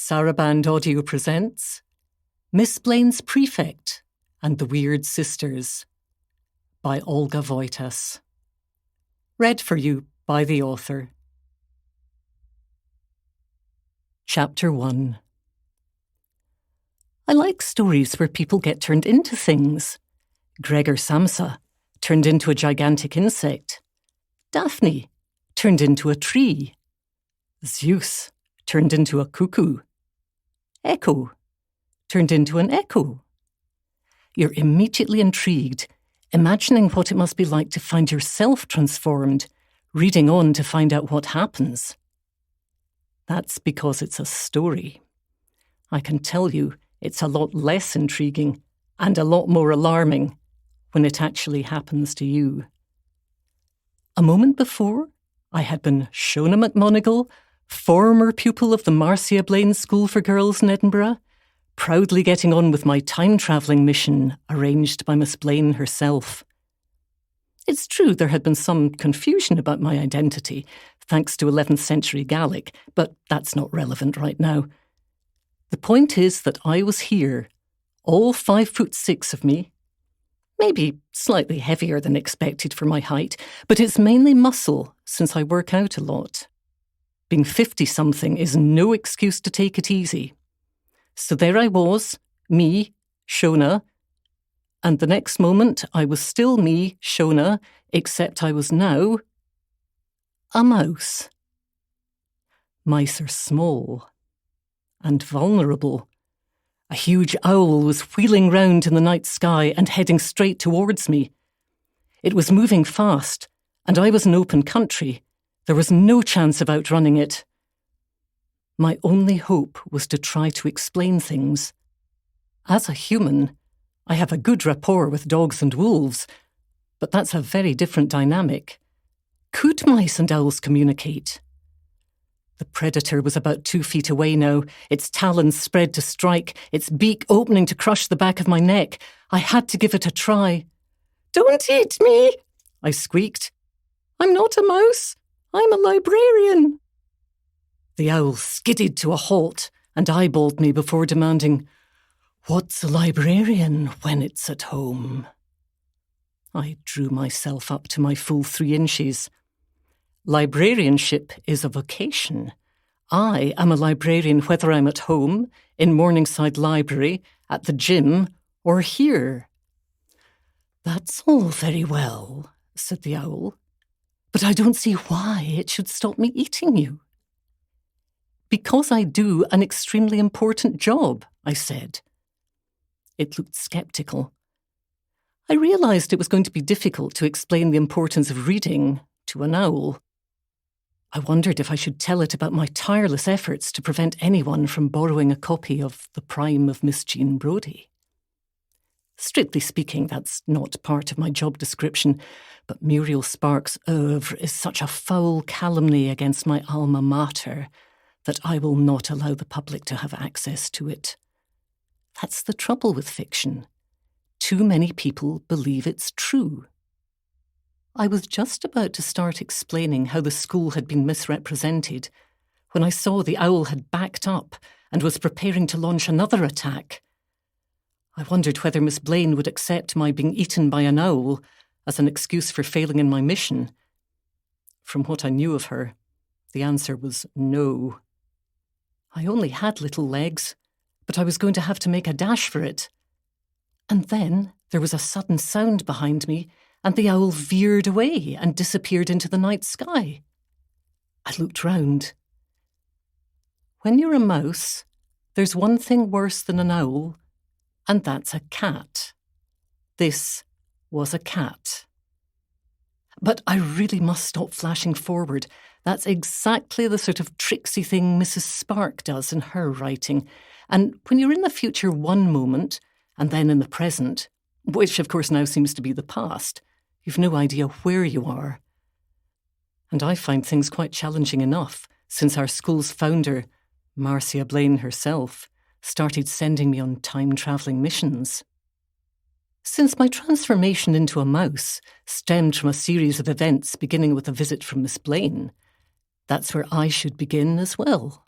Saraband Audio presents Miss Blaine's Prefect and the Weird Sisters by Olga Wojtas. Read for you by the author. Chapter 1. I like stories where people get turned into things. Gregor Samsa turned into a gigantic insect. Daphne turned into a tree. Zeus turned into a cuckoo. Echo turned into an echo. You're immediately intrigued, imagining what it must be like to find yourself transformed, reading on to find out what happens. That's because it's a story. I can tell you it's a lot less intriguing and a lot more alarming when it actually happens to you. A moment before, I had been Shona McMonagall, former pupil of the Marcia Blaine School for Girls in Edinburgh, proudly getting on with my time-travelling mission arranged by Miss Blaine herself. It's true there had been some confusion about my identity, thanks to 11th century Gaelic, but that's not relevant right now. The point is that I was here, all 5'6" of me, maybe slightly heavier than expected for my height, but it's mainly muscle since I work out a lot. Being 50-something is no excuse to take it easy. So there I was, me, Shona, and the next moment I was still me, Shona, except I was now a mouse. Mice are small and vulnerable. A huge owl was wheeling round in the night sky and heading straight towards me. It was moving fast, and I was in open country. There was no chance of outrunning it. My only hope was to try to explain things. As a human, I have a good rapport with dogs and wolves, but that's a very different dynamic. Could mice and owls communicate? The predator was about 2 feet away now, its talons spread to strike, its beak opening to crush the back of my neck. I had to give it a try. "Don't eat me," I squeaked. "I'm not a mouse. I'm a librarian." The owl skidded to a halt and eyeballed me before demanding, "What's a librarian when it's at home?" I drew myself up to my full 3 inches. Librarianship is a vocation. I am a librarian whether I'm at home, in Morningside Library, at the gym, or here. "That's all very well," said the owl, "but I don't see why it should stop me eating you." "Because I do an extremely important job," I said. It looked sceptical. I realised it was going to be difficult to explain the importance of reading to an owl. I wondered if I should tell it about my tireless efforts to prevent anyone from borrowing a copy of The Prime of Miss Jean Brodie. Strictly speaking, that's not part of my job description, but Muriel Sparks' oeuvre is such a foul calumny against my alma mater that I will not allow the public to have access to it. That's the trouble with fiction. Too many people believe it's true. I was just about to start explaining how the school had been misrepresented when I saw the owl had backed up and was preparing to launch another attack. I wondered whether Miss Blaine would accept my being eaten by an owl as an excuse for failing in my mission. From what I knew of her, the answer was no. I only had little legs, but I was going to have to make a dash for it. And then there was a sudden sound behind me, and the owl veered away and disappeared into the night sky. I looked round. When you're a mouse, there's one thing worse than an owl, and that's a cat. This was a cat. But I really must stop flashing forward. That's exactly the sort of tricksy thing Mrs. Spark does in her writing. And when you're in the future one moment, and then in the present, which of course now seems to be the past, you've no idea where you are. And I find things quite challenging enough since our school's founder, Marcia Blaine herself, started sending me on time-travelling missions. Since my transformation into a mouse stemmed from a series of events beginning with a visit from Miss Blaine, that's where I should begin as well.